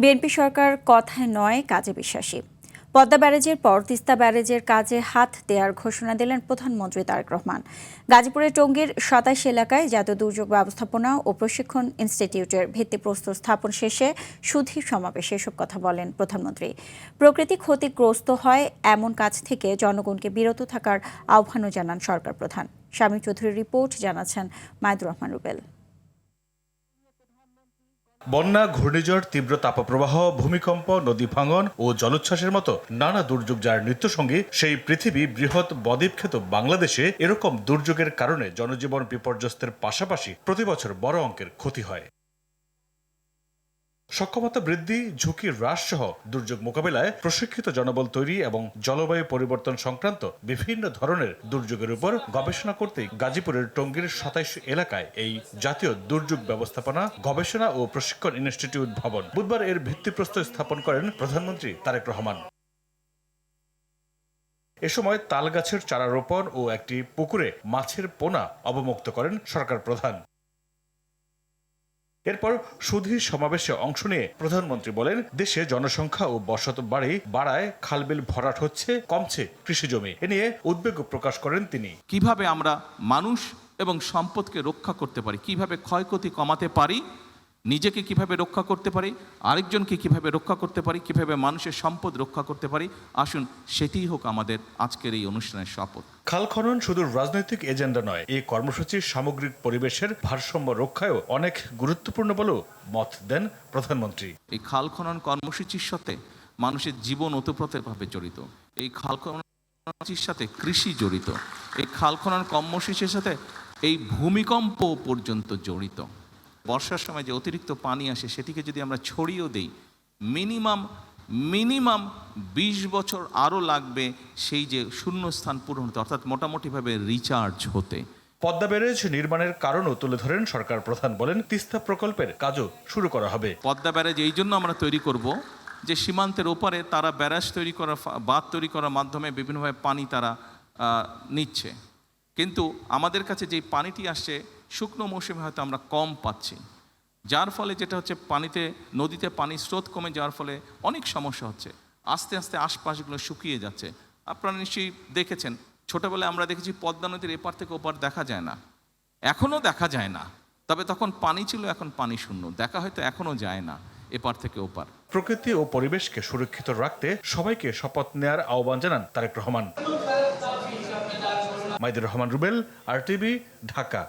BNP সরকার কথায় নয় কাজে বিশ্বাসী। পদ্মা ব্যারেজের পর তিস্তা ব্যারেজের কাজে হাত দেওয়ার ঘোষণা দিলেন প্রধানমন্ত্রী তারেক রহমান। গাজীপুরের টঙ্গীর ২৭ এলাকায় জাতীয় দুর্যোগ ব্যবস্থাপনা ও প্রশিক্ষণ ইনস্টিটিউটের ভিত্তিপ্রস্তর স্থাপন শেষে সুধীর সমাবেশে এসব কথা বলেন প্রধানমন্ত্রী। প্রকৃতি ক্ষতিগ্রস্ত হয় এমন কাজ থেকে জনগণকে বিরত থাকার আহ্বানও জানান সরকার প্রধান। শামীম চৌধুরীর রিপোর্ট, জানাচ্ছেন মাইদুর রহমান রুবেল। বন্যা, ঘূর্ণিঝড়, তীব্র তাপপ্রবাহ, ভূমিকম্প, নদী ভাঙন ও জলোচ্ছ্বাসের মতো নানা দুর্যোগ যার নিত্যসঙ্গী, সেই পৃথিবী বৃহৎ বদ্বীপখ্যাত বাংলাদেশে এরকম দুর্যোগের কারণে জনজীবন বিপর্যস্তের পাশাপাশি প্রতি বছর বড় অঙ্কের ক্ষতি হয়। সক্ষমতা বৃদ্ধি, ঝুঁকি হ্রাস সহ দুর্যোগ মোকাবিলায় প্রশিক্ষিত জনবল তৈরি এবং জলবায়ু পরিবর্তন সংক্রান্ত বিভিন্ন ধরনের দুর্যোগের উপর গবেষণা করতেই গাজীপুরের টঙ্গীর ২৭ এলাকায় এই জাতীয় দুর্যোগ ব্যবস্থাপনা, গবেষণা ও প্রশিক্ষণ ইনস্টিটিউট ভবন বুধবার এর ভিত্তিপ্রস্তর স্থাপন করেন প্রধানমন্ত্রী তারেক রহমান। এ সময় তাল গাছের চারা রোপণ ও একটি পুকুরে মাছের পোনা অবমুক্ত করেন সরকার প্রধান। এরপর সুধীর সমাবেশে অংশ নিয়ে প্রধানমন্ত্রী বলেন, দেশে জনসংখ্যা ও বসত বাড়ি বাড়ায় খালবিল ভরাট হচ্ছে, কমছে কৃষিজমি। এ নিয়ে উদ্বেগ প্রকাশ করেন তিনি। কিভাবে আমরা মানুষ এবং সম্পদকে রক্ষা করতে পারি, কিভাবে ক্ষয়ক্ষতি কমাতে পারি, নিজেকে কিভাবে রক্ষা করতে পারি, আরেকজনকে কিভাবে রক্ষা করতে পারি, কিভাবে মানুষের সম্পদ রক্ষা করতে পারি, আসুন সেটিই হোক আমাদের আজকের এই অনুষ্ঠানের শপথ। খাল খনন শুধু রাজনৈতিক এজেন্ডা নয়, এই কর্মসূচির সামগ্রিক পরিবেশের ভারসাম্য রক্ষায়ও অনেক গুরুত্বপূর্ণ বলেও মত দেন প্রধানমন্ত্রী। এই খাল খনন কর্মসূচির সাথে মানুষের জীবন ওতপ্রোতভাবে জড়িত, এই খাল খননের সাথে কৃষি জড়িত, এই খাল খনন কর্মসূচির সাথে এই ভূমিকম্প পর্যন্ত জড়িত। বর্ষার সময় যে অতিরিক্ত পানি আসে সেটিকে যদি আমরা ছড়িয়েও দেই, মিনিমাম ২০ বছর আরও লাগবে সেই যে শূন্যস্থান পূরণ হতে, অর্থাৎ মোটামুটিভাবে রিচার্জ হতে। পদ্মা ব্যারেজ নির্মাণের কারণও তুলে ধরেন সরকার প্রধান। বলেন, তিস্তা প্রকল্পের কাজও শুরু করা হবে। পদ্মা ব্যারেজ এই জন্য আমরা তৈরি করব যে সীমান্তের ওপারে তারা ব্যারাজ তৈরি করা, বাঁধ তৈরি করার মাধ্যমে বিভিন্নভাবে পানি তারা নিচ্ছে, কিন্তু আমাদের কাছে যেই পানিটি আসছে শুকনো মৌসুমে হয়তো আমরা কম পাচ্ছি, যার ফলে যেটা হচ্ছে নদীতে পানি স্রোত কমে যাওয়ার ফলে অনেক সমস্যা হচ্ছে। আস্তে আস্তে আশপাশগুলো শুকিয়ে যাচ্ছে। আপনারা নিশ্চয়ই দেখেছেন, ছোটোবেলায় আমরা দেখেছি পদ্মা নদীর এপার থেকে ওপার দেখা যায় না, এখনও দেখা যায় না। তবে তখন পানি ছিল, এখন পানি শূন্য, দেখা হয়তো এখনও যায় না এপার থেকে ওপার। প্রকৃতি ও পরিবেশকে সুরক্ষিত রাখতে সবাইকে শপথ নেয়ার আহ্বান জানান তারেক রহমান। মাইদুর রহমান রুবেল, RTV, ঢাকা।